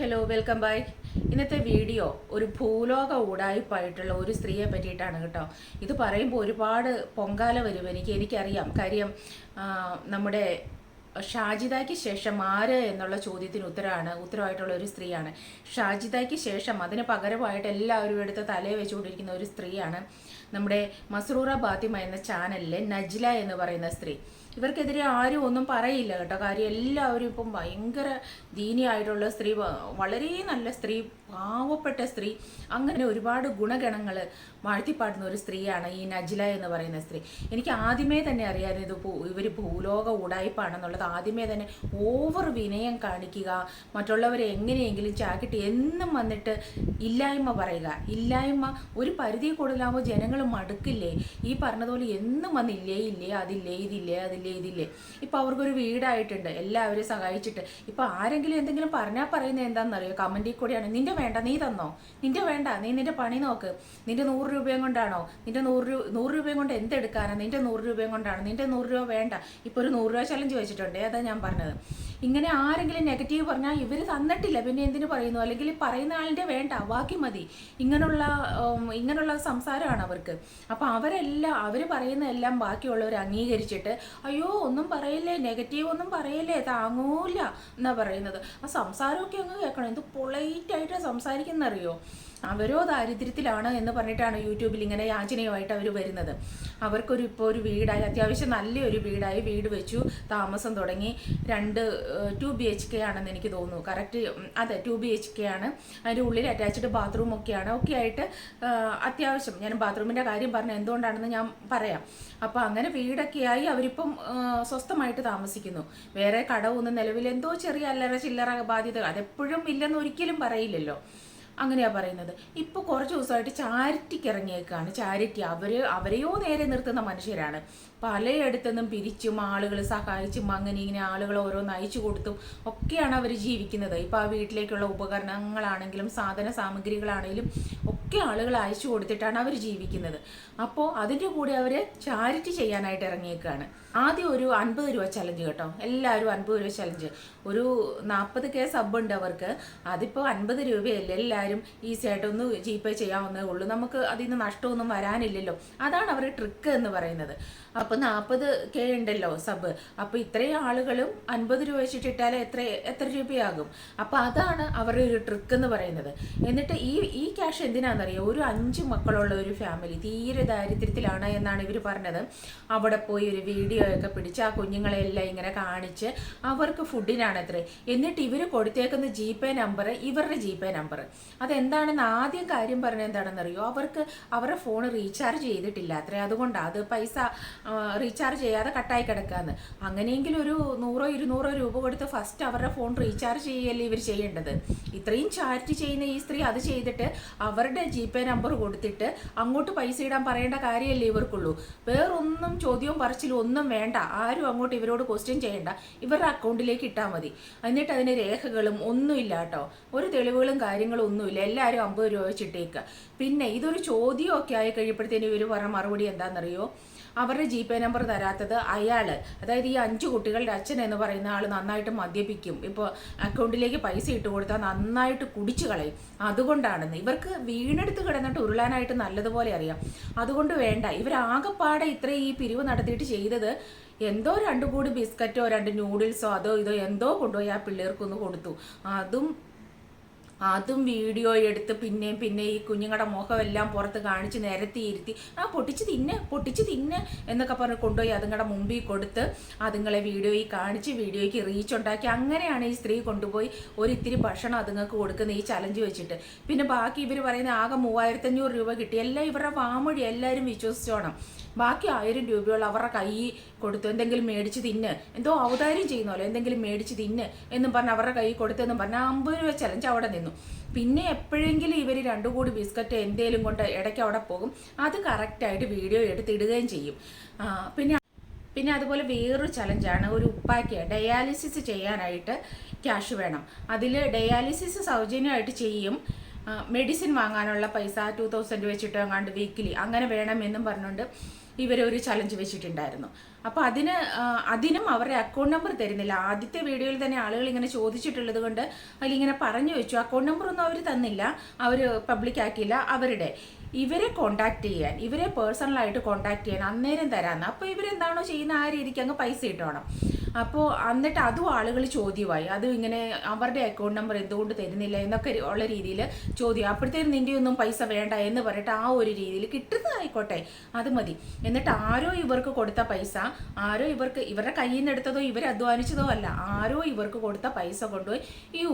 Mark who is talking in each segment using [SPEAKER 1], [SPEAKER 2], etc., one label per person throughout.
[SPEAKER 1] Hello welcome back. ഇന്നത്തെ video ഒരു ഭൂലോക ഉടായിപ്പായിട്ടുള്ള ഒരു സ്ത്രീയെ പറ്റിയിട്ടാണ് കേട്ടോ. ഇത് പറയുമ്പോൾ ഒരുപാട് പൊങ്കാല വരും എനിക്കറിയാം. കാര്യം നമ്മുടെ ഷാജിദയ്ക്ക് ശേഷം ആര് എന്നുള്ള ചോദ്യത്തിന് ഉത്തരവായിട്ടുള്ള ഒരു സ്ത്രീയാണ്. ഷാജിദയ്ക്ക് ശേഷം അതിന് പകരമായിട്ട് എല്ലാവരും എടുത്ത് തലയെ വെച്ചുകൊണ്ടിരിക്കുന്ന ഒരു സ്ത്രീയാണ് നമ്മുടെ മസ്റൂറ ബാത്തിമ എന്ന ചാനലിലെ നജ്ല എന്ന് പറയുന്ന സ്ത്രീ. ഇവർക്കെതിരെ ആരും ഒന്നും പറയില്ല കേട്ടോ. കാര്യം എല്ലാവരും ഇപ്പം ഭയങ്കര ദീനിയായിട്ടുള്ള സ്ത്രീ, വളരെ നല്ല സ്ത്രീ, പാവപ്പെട്ട സ്ത്രീ, അങ്ങനെ ഒരുപാട് ഗുണഗണങ്ങൾ വാഴ്ത്തിപ്പാടുന്ന ഒരു സ്ത്രീയാണ് ഈ നജ്ല എന്ന് പറയുന്ന സ്ത്രീ. എനിക്ക് ആദ്യമേ തന്നെ അറിയാമായിരുന്നു ഇവർ ഭൂലോക ഉടായ്പാണെന്നുള്ളത്. ആദ്യമേ തന്നെ ഓവർ വിനയം കാണിക്കുക, മറ്റുള്ളവരെ എങ്ങനെയെങ്കിലും ചാക്കിട്ട് എന്നും വന്നിട്ട് ഇല്ലായ്മ പറയുക. ഇല്ലായ്മ ഒരു പരിധി കൂടുതലാകുമ്പോൾ ജനങ്ങൾ മടുക്കില്ലേ? ഈ പറഞ്ഞതുപോലെ എന്നും വന്ന് ഇല്ലേ അതില്ലേ ഇതില്ലേ. ഇപ്പം അവർക്കൊരു വീടായിട്ടുണ്ട്, എല്ലാവരെയും സഹായിച്ചിട്ട്. ഇപ്പം ആരെങ്കിലും എന്തെങ്കിലും പറഞ്ഞാൽ പറയുന്നത് എന്താണെന്നറിയോ? കമൻറ്റിൽ കൂടെയാണ്, നിന്റെ വേണ്ട നീ തന്നോ, നിന്റെ വേണ്ട നീ നിന്റെ പണി നോക്ക്, നിന്റെ 100 രൂപയും കൊണ്ടാണോ, നിന്റെ 100 രൂപയും കൊണ്ട് എന്തെടുക്കാനാണ്, നിന്റെ 100 രൂപയും കൊണ്ടാണ്, നിന്റെ 100 രൂപ വേണ്ട. ഇപ്പോൾ ഒരു 100 രൂപ ചലഞ്ച് വെച്ചിട്ടുണ്ട്, അതാ ഞാൻ പറഞ്ഞത്. ഇങ്ങനെ ആരെങ്കിലും നെഗറ്റീവ് പറഞ്ഞാൽ ഇവർ തന്നിട്ടില്ല പിന്നെ എന്തിനു പറയുന്നു, അല്ലെങ്കിൽ പറയുന്ന ആളിൻ്റെ വേണ്ട ബാക്കി മതി, ഇങ്ങനെയുള്ള സംസാരമാണ് അവർക്ക്. അപ്പം അവർ പറയുന്ന എല്ലാം ബാക്കിയുള്ളവർ അംഗീകരിച്ചിട്ട് അയ്യോ ഒന്നും പറയില്ലേ, നെഗറ്റീവ് ഒന്നും പറയില്ലേ, താങ്ങൂല എന്നാ പറയുന്നത്. ആ സംസാരമൊക്കെ അങ്ങ് കേൾക്കണം, എന്ത് പൊളൈറ്റായിട്ട് സംസാരിക്കുന്നറിയോ. അവരോ ദാരിദ്ര്യത്തിലാണ് എന്ന് പറഞ്ഞിട്ടാണ് യൂട്യൂബിൽ ഇങ്ങനെ യാചനയുമായിട്ട് അവർ വരുന്നത്. ഇപ്പോൾ ഒരു വീടായി, അത്യാവശ്യം നല്ലൊരു വീടായി, വീട് വെച്ചു, താമസം തുടങ്ങി. 2 BHK ആണെന്ന് എനിക്ക് തോന്നുന്നു, കറക്റ്റ് അതെ 2 BHK ആണ്. അതിൻ്റെ ഉള്ളിൽ അറ്റാച്ച്ഡ് ബാത്റൂം ഒക്കെ ആയിട്ട് അത്യാവശ്യം, ഞാൻ ബാത്റൂമിൻ്റെ കാര്യം പറഞ്ഞ എന്തുകൊണ്ടാണെന്ന് ഞാൻ പറയാം. അപ്പോൾ അങ്ങനെ വീടൊക്കെയായി അവരിപ്പം സ്വസ്ഥമായിട്ട് താമസിക്കുന്നു. വേറെ കടമൊന്നും നിലവിൽ എന്തോ ചെറിയ അല്ലറ ചില്ലറ ബാധ്യത അതെപ്പോഴും ഇല്ലെന്ന് ഒരിക്കലും പറയില്ലല്ലോ, അങ്ങനെയാണ് പറയുന്നത്. ഇപ്പോൾ കുറച്ച് ദിവസമായിട്ട് ചാരിറ്റിക്ക് ഇറങ്ങിയേക്കാണ്. ചാരിറ്റി അവരെയോ നേരെ നിർത്തുന്ന മനുഷ്യരാണ്. പലയിടത്തുനിന്നും പിരിച്ചും ആളുകൾ സഹായിച്ചും അങ്ങനെ ഇങ്ങനെ ആളുകൾ ഓരോന്ന് അയച്ചു കൊടുത്തും ഒക്കെയാണ് അവർ ജീവിക്കുന്നത്. ഇപ്പോൾ ആ വീട്ടിലേക്കുള്ള ഉപകരണങ്ങളാണെങ്കിലും സാധന സാമഗ്രികളാണെങ്കിലും ഒക്കെ ആളുകൾ അയച്ചു കൊടുത്തിട്ടാണ് അവർ ജീവിക്കുന്നത്. അപ്പോൾ അതിൻ്റെ കൂടെ അവർ ചാരിറ്റി ചെയ്യാനായിട്ട് ഇറങ്ങിയേക്കാണ്. ആദ്യം ഒരു 50 രൂപ ചലഞ്ച് കേട്ടോ, എല്ലാവരും 50 രൂപ ചലഞ്ച്. ഒരു 40K സബ് ഉണ്ട് അവർക്ക്. അതിപ്പോൾ 50 രൂപയല്ലേ, എല്ലാവരും ഈസി ആയിട്ടൊന്ന് GPay ചെയ്യാവുന്നതേ ഉള്ളൂ. നമുക്ക് അതിൽ നിന്ന് നഷ്ടമൊന്നും വരാനില്ലല്ലോ. അതാണ് അവർ ട്രിക്ക് എന്ന് പറയുന്നത്. അപ്പോൾ 40K ഉണ്ടല്ലോ സബ്, അപ്പോൾ ഇത്രയും ആളുകളും 50 രൂപ വെച്ചിട്ടിട്ടാൽ എത്ര രൂപയാകും? അപ്പോൾ അതാണ് അവരുടെ ഒരു ട്രിക്ക് എന്ന് പറയുന്നത്. എന്നിട്ട് ഈ ക്യാഷ് എന്തിനാണെന്നറിയോ? ഒരു 5 മക്കളുള്ള ഒരു ഫാമിലി തീരെ ദാരിദ്ര്യത്തിലാണ് എന്നാണ് ഇവർ പറഞ്ഞത്. അവിടെ പോയി ഒരു വീഡിയോ ഒക്കെ പിടിച്ച് ആ കുഞ്ഞുങ്ങളെല്ലാം ഇങ്ങനെ കാണിച്ച് അവർക്ക് ഫുഡിനാണ് അത്രേ. എന്നിട്ട് ഇവർ കൊടുത്തേക്കുന്ന GPay നമ്പർ ഇവരുടെ GPay നമ്പർ. അതെന്താണെന്ന് ആദ്യം കാര്യം പറഞ്ഞത് എന്താണെന്നറിയോ? അവരുടെ ഫോൺ റീചാർജ് ചെയ്തിട്ടില്ല അത്രേ, അതുകൊണ്ടാണ് അത് പൈസ റീചാർജ് ചെയ്യാതെ കട്ടായി കിടക്കാന്ന്. അങ്ങനെയെങ്കിൽ ഒരു 100-200 രൂപ കൊടുത്ത് ഫസ്റ്റ് അവരുടെ ഫോൺ റീചാർജ് ചെയ്യല്ലേ ഇവർ ചെയ്യേണ്ടത്. ഇത്രയും ചാരിറ്റി ചെയ്യുന്ന ഈ സ്ത്രീ അത് ചെയ്തിട്ട് അവരുടെ GPay നമ്പർ കൊടുത്തിട്ട് അങ്ങോട്ട് പൈസ ഇടാൻ പറയേണ്ട കാര്യമല്ലേ ഇവർക്കുള്ളൂ. വേറൊന്നും ചോദ്യവും പറച്ചിലും ഒന്നും വേണ്ട, ആരും അങ്ങോട്ട് ഇവരോട് ക്വസ്റ്റ്യൻ ചെയ്യേണ്ട, ഇവരുടെ അക്കൗണ്ടിലേക്ക് ഇട്ടാൽ മതി. എന്നിട്ട് അതിന് രേഖകളും ഒന്നുമില്ല കേട്ടോ, ഒരു തെളിവുകളും കാര്യങ്ങളും ഒന്നുമില്ല, എല്ലാവരും 50 രൂപ വെച്ചിട്ടേക്കുക. പിന്നെ ഇതൊരു ചോദ്യമൊക്കെ ആയി കഴിയുമ്പോഴത്തേനും ഇവർ പറഞ്ഞ മറുപടി എന്താണെന്നറിയോ? അവരുടെ GPay നമ്പർ തരാത്തത് അതായത് ഈ 5 കുട്ടികളുടെ അച്ഛൻ എന്ന് പറയുന്ന ആൾ നന്നായിട്ട് മദ്യപിക്കും, ഇപ്പോൾ അക്കൗണ്ടിലേക്ക് പൈസ ഇട്ട് കൊടുത്താൽ നന്നായിട്ട് കുടിച്ചു കളയും, അതുകൊണ്ടാണെന്ന്. ഇവർക്ക് വീണെടുത്ത് കിടന്നിട്ട് ഉരുളാനായിട്ട് നല്ലതുപോലെ അറിയാം. അതുകൊണ്ട് വേണ്ട, ഇവരാകെപ്പാടെ ഇത്രയും ഈ പിരിവ് നടത്തിയിട്ട് ചെയ്തത് എന്തോ 2 കൂടി ബിസ്ക്കറ്റോ 2 നൂഡിൽസോ അതോ ഇതോ എന്തോ കൊണ്ടുപോയി ആ പിള്ളേർക്കൊന്ന് കൊടുത്തു. അതും വീഡിയോ എടുത്ത് പിന്നെ ഈ കുഞ്ഞുങ്ങളുടെ മുഖമെല്ലാം പുറത്ത് കാണിച്ച് നിരത്തിയിരുത്തി പൊട്ടിച്ച് തിന്നെ എന്നൊക്കെ പറഞ്ഞ് കൊണ്ടുപോയി അതുങ്ങളുടെ മുമ്പിൽ കൊടുത്ത് അതുങ്ങളെ വീഡിയോയിൽ കാണിച്ച് വീഡിയോയ്ക്ക് റീച്ച് ഉണ്ടാക്കി. അങ്ങനെയാണ് ഈ സ്ത്രീ കൊണ്ടുപോയി ഒരിത്തിരി ഭക്ഷണം അതുങ്ങൾക്ക് കൊടുക്കുന്ന ഈ ചലഞ്ച് വെച്ചിട്ട്. പിന്നെ ബാക്കി ഇവർ പറയുന്ന ആകെ 3500 രൂപ കിട്ടി. എല്ലാം ഇവരുടെ വാമൊഴി, എല്ലാവരും വിശ്വസിച്ചോണം. ബാക്കി 1000 രൂപയോളം അവരുടെ കൈ കൊടുത്തു, എന്തെങ്കിലും മേടിച്ച് തിന്ന്, എന്തോ ഔദാര്യം ചെയ്യുന്നല്ലോ, എന്തെങ്കിലും മേടിച്ച് തിന്ന് എന്നും പറഞ്ഞ് അവരുടെ കൈ കൊടുത്തെന്നും പറഞ്ഞാൽ 50 രൂപ ചലഞ്ച് അവിടെ നിന്നു. പിന്നെ എപ്പോഴെങ്കിലും ഇവർ 2 കൂടി ബിസ്ക്കറ്റ് എന്തേലും കൊണ്ട് ഇടയ്ക്ക് അവിടെ പോകും, അത് കറക്റ്റായിട്ട് വീഡിയോ എടുത്തിടുകയും ചെയ്യും. പിന്നെ അതുപോലെ വേറൊരു ചലഞ്ചാണ്, ഒരു ഉപ്പായ്ക്ക് ഡയാലിസിസ് ചെയ്യാനായിട്ട് ക്യാഷ് വേണം. അതിൽ ഡയാലിസിസ് സൗജന്യമായിട്ട് ചെയ്യും, മെഡിസിൻ വാങ്ങാനുള്ള പൈസ 2000 വെച്ചിട്ടോ എങ്ങാണ്ട് വീക്കിലി അങ്ങനെ വേണമെന്നും പറഞ്ഞുകൊണ്ട് ഇവരൊരു ചലഞ്ച് വെച്ചിട്ടുണ്ടായിരുന്നു. അപ്പോൾ അതിനും അവരുടെ അക്കൗണ്ട് നമ്പർ തരുന്നില്ല. ആദ്യത്തെ വീഡിയോയിൽ തന്നെ ആളുകൾ ഇങ്ങനെ ചോദിച്ചിട്ടുള്ളത് കൊണ്ട് അതിലിങ്ങനെ പറഞ്ഞു വെച്ചു. അക്കൗണ്ട് നമ്പറൊന്നും അവർ തന്നില്ല, അവർ പബ്ലിക് ആക്കിയില്ല. ഇവരെ കോണ്ടാക്ട് ചെയ്യാൻ, ഇവരെ പേഴ്സണലായിട്ട് കോണ്ടാക്ട് ചെയ്യാൻ അന്നേരം തരാമെന്ന്. അപ്പോൾ ഇവരെന്താണോ ചെയ്യുന്ന ആ രീതിക്ക് അങ്ങ് പൈസ ഇട്ടോണം. അപ്പോൾ എന്നിട്ട് അതും ആളുകൾ ചോദ്യമായി, അതും ഇങ്ങനെ അവരുടെ അക്കൗണ്ട് നമ്പർ എന്തുകൊണ്ട് തരുന്നില്ല എന്നൊക്കെ ഉള്ള രീതിയിൽ ചോദ്യം. അപ്പോഴത്തേനും നിൻ്റെ ഒന്നും പൈസ വേണ്ട എന്ന് പറഞ്ഞിട്ട് ആ ഒരു രീതിയിൽ കിട്ടുന്നതായിക്കോട്ടെ അത് മതി. എന്നിട്ട് ആരോ ഇവർക്ക് കൊടുത്ത പൈസ, ഇവരുടെ കയ്യിൽ നിന്ന് എടുത്തതോ ഇവർ അധ്വാനിച്ചതോ അല്ല, ആരോ ഇവർക്ക് കൊടുത്ത പൈസ കൊണ്ടുപോയി ഈ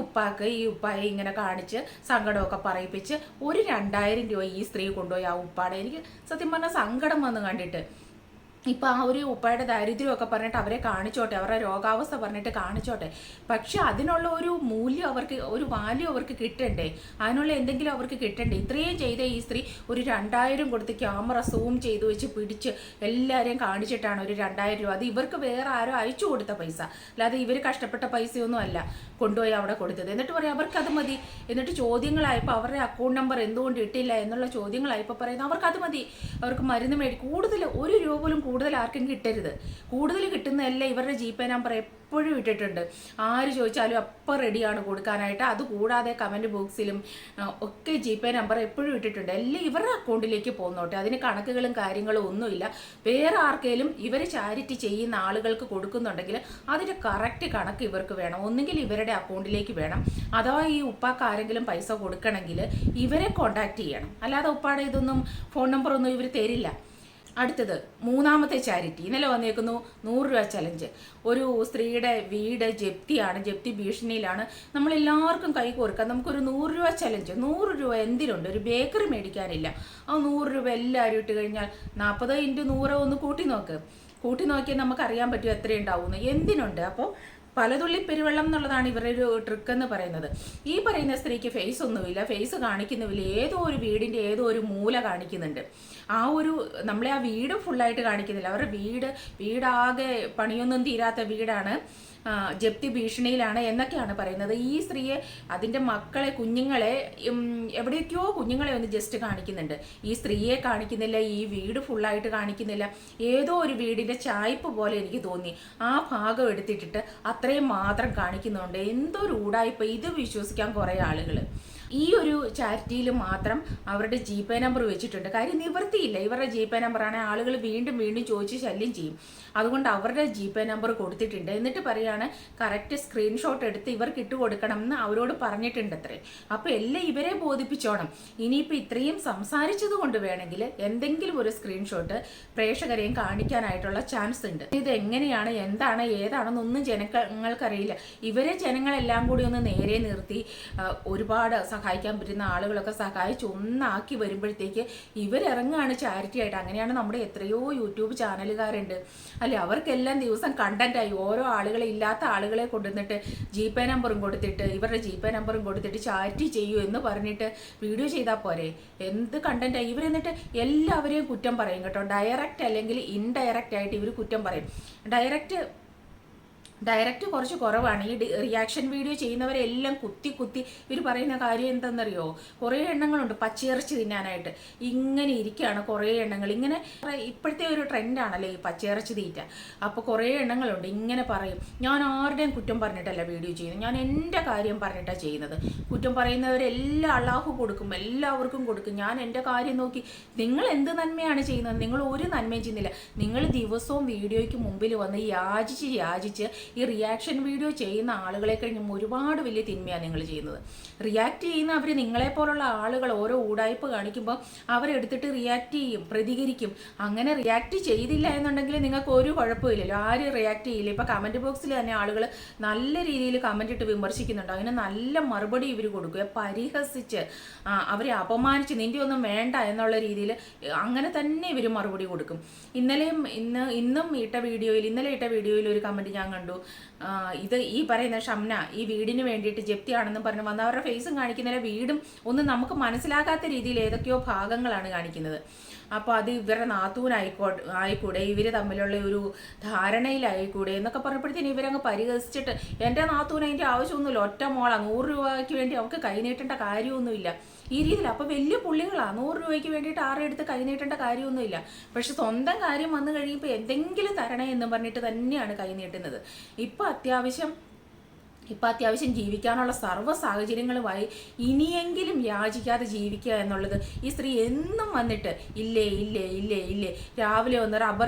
[SPEAKER 1] ഉപ്പായെ ഇങ്ങനെ കാണിച്ച് സങ്കടമൊക്കെ പറയിപ്പിച്ച് ഒരു 2000 രൂപ ഈ സ്ത്രീ കൊണ്ടുപോയി ആ ഉപ്പാടെ. എനിക്ക് സത്യം പറഞ്ഞാൽ സങ്കടം വന്ന് കണ്ടിട്ട്. ഇപ്പം ആ ഒരു ഉപ്പായുടെ ദാരിദ്ര്യമൊക്കെ പറഞ്ഞിട്ട് അവരെ കാണിച്ചോട്ടെ, അവരുടെ രോഗാവസ്ഥ പറഞ്ഞിട്ട് കാണിച്ചോട്ടെ. പക്ഷെ അതിനുള്ള ഒരു മൂല്യം അവർക്ക്, ഒരു വാല്യൂ അവർക്ക് കിട്ടണ്ടേ, അതിനുള്ള എന്തെങ്കിലും അവർക്ക് കിട്ടണ്ടേ. ഇത്രയും ചെയ്ത ഈ സ്ത്രീ ഒരു 2000 കൊടുത്ത് ക്യാമറ സൂം ചെയ്ത് വെച്ച് പിടിച്ച് എല്ലാവരെയും കാണിച്ചിട്ടാണ് ഒരു 2000 രൂപ. അത് ഇവർക്ക് വേറെ ആരോ അയച്ചു കൊടുത്ത പൈസ, അല്ലാതെ ഇവർ കഷ്ടപ്പെട്ട പൈസയൊന്നും അല്ല കൊണ്ടുപോയി അവിടെ കൊടുത്തത്. എന്നിട്ട് പറയാം അവർക്കത് മതി. എന്നിട്ട് ചോദ്യങ്ങളായപ്പോൾ അവരുടെ അക്കൗണ്ട് നമ്പർ എന്തുകൊണ്ട് ഇട്ടില്ല എന്നുള്ള ചോദ്യങ്ങളായപ്പോൾ പറയുന്നത് അവർക്കത് മതി, അവർക്ക് മരുന്ന് കൂടുതൽ 1 രൂപ പോലും കൂടുതൽ ആർക്കും കിട്ടരുത്. കൂടുതൽ കിട്ടുന്നതല്ല ഇവരുടെ GPay നമ്പർ എപ്പോഴും ഇട്ടിട്ടുണ്ട്. ആര് ചോദിച്ചാലും അപ്പം റെഡിയാണ് കൊടുക്കാനായിട്ട്. അതുകൂടാതെ കമൻറ്റ് ബോക്സിലും ഒക്കെ GPay നമ്പർ എപ്പോഴും ഇട്ടിട്ടുണ്ട്. എല്ലാം ഇവരുടെ അക്കൗണ്ടിലേക്ക് പോകുന്നോട്ടെ, അതിന് കണക്കുകളും കാര്യങ്ങളും ഒന്നുമില്ല. വേറെ ആർക്കെങ്കിലും ഇവർ ചാരിറ്റി ചെയ്യുന്ന ആളുകൾക്ക് കൊടുക്കുന്നുണ്ടെങ്കിൽ അതിൻ്റെ കറക്റ്റ് കണക്ക് ഇവർക്ക് വേണം. ഒന്നുകിൽ ഇവരുടെ അക്കൗണ്ടിലേക്ക് വേണം, അഥവാ ഈ ഉപ്പാക്ക് ആരെങ്കിലും പൈസ കൊടുക്കണമെങ്കിൽ ഇവരെ കോണ്ടാക്ട് ചെയ്യണം. അല്ലാതെ ഉപ്പാടെ ഇതൊന്നും ഫോൺ നമ്പറൊന്നും ഇവർ തരില്ല. അടുത്തത് 3ാമത്തെ ചാരിറ്റി ഇന്നലെ വന്നേക്കുന്നു 100 രൂപ ചലഞ്ച്. ഒരു സ്ത്രീയുടെ വീട് ജപ്തിയാണ്, ജപ്തി ഭീഷണിയിലാണ്. നമ്മളെല്ലാവർക്കും കൈ കോർക്കാം, നമുക്കൊരു 100 രൂപ ചലഞ്ച്. 100 രൂപ എന്തിനുണ്ട്? ഒരു ബേക്കറി മേടിക്കാനില്ല. ആ 100 രൂപ എല്ലാവരും ഇട്ട് കഴിഞ്ഞാൽ 40 × 100 ഒന്ന് കൂട്ടി നോക്കിയാൽ നമുക്കറിയാൻ പറ്റും എത്രയുണ്ടാവുമെന്ന്. എന്തിനുണ്ട്? അപ്പോൾ പലതുള്ളി പെരുവെള്ളം എന്നുള്ളതാണ് ഇവരുടെ ഒരു ട്രിക്ക് എന്ന് പറയുന്നത്. ഈ പറയുന്ന സ്ത്രീക്ക് ഫേസ് ഒന്നുമില്ല, ഫേസ് കാണിക്കുന്നുമില്ല, ഏതോ ഒരു വീടിൻ്റെ ഏതോ ഒരു മൂല കാണിക്കുന്നുണ്ട്. നമ്മളെ ആ വീട് ഫുള്ളായിട്ട് കാണിക്കുന്നില്ല. അവരുടെ വീടാകെ പണിയൊന്നും തീരാത്ത വീടാണ്, ജപ്തി ഭീഷണിയിലാണ് എന്നൊക്കെയാണ് പറയുന്നത്. ഈ സ്ത്രീയെ, അതിൻ്റെ മക്കളെ, കുഞ്ഞുങ്ങളെ, എവിടേക്കോ കുഞ്ഞുങ്ങളെ ഒന്ന് ജസ്റ്റ് കാണിക്കുന്നുണ്ട്. ഈ സ്ത്രീയെ കാണിക്കുന്നില്ല, ഈ വീട് ഫുള്ളായിട്ട് കാണിക്കുന്നില്ല. ഏതോ ഒരു വീടിൻ്റെ ചായ്പ് പോലെ എനിക്ക് തോന്നി. ആ ഭാഗം എടുത്തിട്ടിട്ട് അത്രയും മാത്രം കാണിക്കുന്നുണ്ട്. എന്തൊരു ഊടായ്പ! ഇത് വിശ്വസിക്കാൻ കുറേ ആളുകൾ. ഈ ഒരു ചാരിറ്റിയിൽ മാത്രം അവരുടെ GPay നമ്പർ വെച്ചിട്ടുണ്ട്. കാര്യം നിവൃത്തിയില്ല. ഇവരുടെ GPay നമ്പറാണ് ആളുകൾ വീണ്ടും ചോദിച്ച് ശല്യം ചെയ്യും. അതുകൊണ്ട് അവരുടെ GPay നമ്പർ കൊടുത്തിട്ടുണ്ട്. എന്നിട്ട് പറയാണ് കറക്റ്റ് സ്ക്രീൻഷോട്ട് എടുത്ത് ഇവർക്ക് ഇട്ട് കൊടുക്കണം എന്ന് അവരോട് പറഞ്ഞിട്ടുണ്ട് അത്രേ. അപ്പോൾ എല്ലാം ഇവരെ ബോധിപ്പിച്ചോണം. ഇനിയിപ്പോൾ ഇത്രയും സംസാരിച്ചത് കൊണ്ട് വേണമെങ്കിൽ എന്തെങ്കിലും ഒരു സ്ക്രീൻഷോട്ട് പ്രേക്ഷകരെയും കാണിക്കാനായിട്ടുള്ള ചാൻസ് ഉണ്ട്. ഇത് എങ്ങനെയാണ്, എന്താണ്, ഏതാണെന്നൊന്നും ജനങ്ങൾക്കറിയില്ല. ഇവരെ ജനങ്ങളെല്ലാം കൂടി ഒന്ന് നേരെ നിർത്തി ഒരുപാട് സഹായിക്കാൻ പറ്റുന്ന ആളുകളൊക്കെ സഹായിച്ച് ഒന്നാക്കി വരുമ്പോഴത്തേക്ക് ഇവരിറങ്ങുകയാണ് ചാരിറ്റി ആയിട്ട്. അങ്ങനെയാണ് നമ്മുടെ എത്രയോ യൂട്യൂബ് ചാനലുകാരുണ്ട് അല്ലേ, അവർക്കെല്ലാം ദിവസം കണ്ടന്റായി ഓരോ ആളുകളെ, ഇല്ലാത്ത ആളുകളെ കൊണ്ടുവന്നിട്ട് GPay നമ്പറും കൊടുത്തിട്ട്, ഇവരുടെ GPay നമ്പറും കൊടുത്തിട്ട് ചാരിറ്റി ചെയ്യൂ എന്ന് പറഞ്ഞിട്ട് വീഡിയോ ചെയ്താൽ പോരെ? എന്ത് കണ്ടന്റായി! ഇവരെന്നിട്ട് എല്ലാവരെയും കുറ്റം പറയും കേട്ടോ. ഡയറക്റ്റ് അല്ലെങ്കിൽ ഇൻഡയറക്റ്റ് ആയിട്ട് ഇവർ കുറ്റം പറയും. ഡയറക്റ്റ് കുറച്ച് കുറവാണ്. ഈ റിയാക്ഷൻ വീഡിയോ ചെയ്യുന്നവരെല്ലാം കുത്തി ഇവർ പറയുന്ന കാര്യം എന്താണെന്നറിയോ? കുറേ എണ്ണങ്ങളുണ്ട് പച്ചയിറച്ചി തിന്നാനായിട്ട്. ഇങ്ങനെ ഇരിക്കുകയാണ് കുറേ എണ്ണങ്ങൾ. ഇങ്ങനെ ഇപ്പോഴത്തെ ഒരു ട്രെൻഡാണല്ലേ ഈ പച്ചയിറച്ചി തീറ്റ. അപ്പോൾ കുറേ എണ്ണങ്ങളുണ്ട് ഇങ്ങനെ പറയും. ഞാൻ ആരുടെയും കുറ്റം പറഞ്ഞിട്ടല്ല വീഡിയോ ചെയ്യുന്നത്, ഞാൻ എൻ്റെ കാര്യം പറഞ്ഞിട്ടാണ് ചെയ്യുന്നത്. കുറ്റം പറയുന്നവരെല്ലാം അള്ളാഹു കൊടുക്കും, എല്ലാവർക്കും കൊടുക്കും. ഞാൻ എൻ്റെ കാര്യം നോക്കി. നിങ്ങൾ എന്ത് നന്മയാണ് ചെയ്യുന്നത്? നിങ്ങൾ ഒരു നന്മയും ചെയ്യുന്നില്ല. നിങ്ങൾ ദിവസവും വീഡിയോയ്ക്ക് മുമ്പിൽ വന്ന് യാചിച്ച് ഈ റിയാക്ഷൻ വീഡിയോ ചെയ്യുന്ന ആളുകളെ കഴിഞ്ഞും ഒരുപാട് വലിയ തിന്മയാണ് നിങ്ങൾ ചെയ്യുന്നത്. റിയാക്ട് ചെയ്യുന്ന അവർ നിങ്ങളെപ്പോലുള്ള ആളുകൾ ഓരോ ഊടായ്പ കാണിക്കുമ്പോൾ അവരെടുത്തിട്ട് റിയാക്ട് ചെയ്യും, പ്രതികരിക്കും. അങ്ങനെ റിയാക്ട് ചെയ്തില്ല എന്നുണ്ടെങ്കിൽ നിങ്ങൾക്ക് ഒരു കുഴപ്പമില്ലല്ലോ, ആരും റിയാക്ട് ചെയ്യില്ല. ഇപ്പോൾ കമൻറ്റ് ബോക്സിൽ തന്നെ ആളുകൾ നല്ല രീതിയിൽ കമൻ്റ് ഇട്ട് വിമർശിക്കുന്നുണ്ട്. അതിന് നല്ല മറുപടി ഇവർ കൊടുക്കുക, പരിഹസിച്ച് അവരെ അപമാനിച്ച് നിൻ്റെ ഒന്നും വേണ്ട എന്നുള്ള രീതിയിൽ അങ്ങനെ തന്നെ ഇവർ മറുപടി കൊടുക്കും. ഇന്നലെ ഇട്ട വീഡിയോയിൽ ഒരു കമൻറ്റ് ഞാൻ കണ്ടു. ഇത് ഈ പറയുന്ന ഷംന ഈ വീടിന് വേണ്ടിയിട്ട് ജപ്തിയാണെന്ന് പറഞ്ഞ് വന്ന് അവരുടെ ഫേസും കാണിക്കുന്നില്ല, വീടും ഒന്നും നമുക്ക് മനസ്സിലാകാത്ത രീതിയിൽ ഏതൊക്കെയോ ഭാഗങ്ങളാണ് കാണിക്കുന്നത്. അപ്പോൾ അത് ഇവരുടെ ആയിക്കൂടെ, ഇവർ തമ്മിലുള്ള ഒരു ധാരണയിലായിക്കൂടെ എന്നൊക്കെ പറഞ്ഞപ്പോഴത്തേന് ഇവരങ്ങ് പരിഹസിച്ചിട്ട്, എൻ്റെ നാത്തൂന് അതിൻ്റെ ആവശ്യമൊന്നുമില്ല, ഒറ്റ മോളാ, 100 രൂപയ്ക്ക് വേണ്ടി അവൾക്ക് കൈ നീട്ടേണ്ട കാര്യമൊന്നുമില്ല ഈ രീതിയിൽ. അപ്പോൾ വലിയ പുള്ളികളാണ്, 100 രൂപയ്ക്ക് വേണ്ടിയിട്ട് ആരുടെ അടുത്ത് കൈ നീട്ടേണ്ട കാര്യമൊന്നുമില്ല. പക്ഷെ സ്വന്തം കാര്യം വന്നു കഴിയുമ്പോൾ എന്തെങ്കിലും തരണേ എന്ന് പറഞ്ഞിട്ട് തന്നെയാണ് കൈ നീട്ടുന്നത്. ഇപ്പം അത്യാവശ്യം ജീവിക്കാനുള്ള സർവ്വ സാഹചര്യങ്ങളുമായി ഇനിയെങ്കിലും യാചിക്കാതെ ജീവിക്കുക എന്നുള്ളത് ഈ സ്ത്രീ എന്നും വന്നിട്ട് ഇല്ലേ രാവിലെ ഒന്ന്